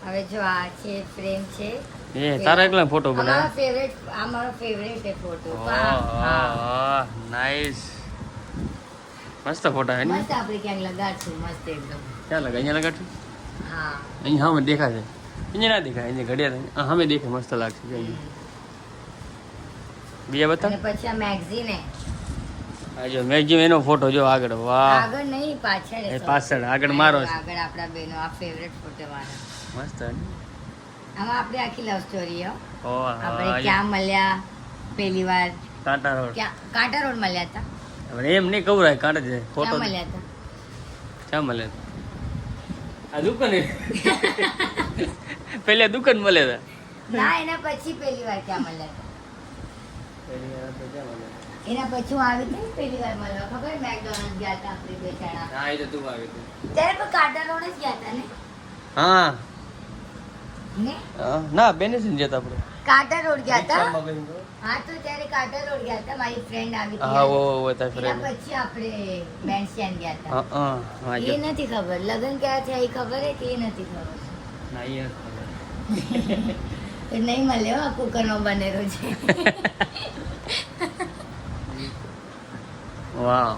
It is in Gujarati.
હવે જો આ છે ફ્રેમ છે એ તારા એકલા ફોટો અમારો બનાવ્યા ફેવરેટ છે ફોટો નાઈસ મસ્ત ફોટા હે ને મસ્ત આપણે ક્યાંક લગાડશું મસ્ત એકદમ ક્યાં લગા અહીંયા લગાડશું હા અહીંયા હા દેખાશે અહીંયા ના દેખાય અહીંયા ઘડિયાળ હા દેખે મસ્ત લાગશે બીજા બતા અને પછી આ મેગઝીન હે આ જો મેગઝીન એનો ફોટો જો આગળ વાહ આગળ નહીં પાછળ એ પાછળ આગળ મારો છે આગળ આપણા બેનો આ ફેવરેટ ફોટો મારો મસ્ત હે ને? આમાં આપણી આખી લવ સ્ટોરી હો ઓ આપણે હા ક્યાં મળ્યા પહેલી વાર કાંટા રોડ ક્યાં કાંટા રોડ મળ્યા હતા હવે એમ નહીં કવરાય કાંટા છે ફોટો ક્યાં મળ્યા હતા ક્યાં મળે આ દુકાને પેલે દુકાન મળે હતા ના એના પછી પહેલી વાર ક્યાં મળ્યા હતા એના પછી હું આવી હતી પહેલી વાર મળવા ખબર મેકડોનલ્ડ ગયા હતા આપણે બે જણા હા એ તો તું આવી હતી ત્યારે પણ કાંટા રોડ જ ગયા હતા ને હા ને ના બેનેસિન જતા આપણે કાંટા રોડ ગયા હતા રિક્ષામાં ગઈને તો. હા તો ત્યારે કાંટા રોડ ગયા હતા મારી ફ્રેન્ડ આવી હતી હા ઓ તાર એના ફ્રેન્ડ પછી આપણે બેન્ડ સ્ટેન્ડ ગયા હતા હા હા હા એ જો નથી ખબર લગ્ન ક્યાં થયા એ ખબર હે કે એ નથી ખબર ના એ તો નહીં મળ્યો આ કુકરનો બનેલો છે વાહ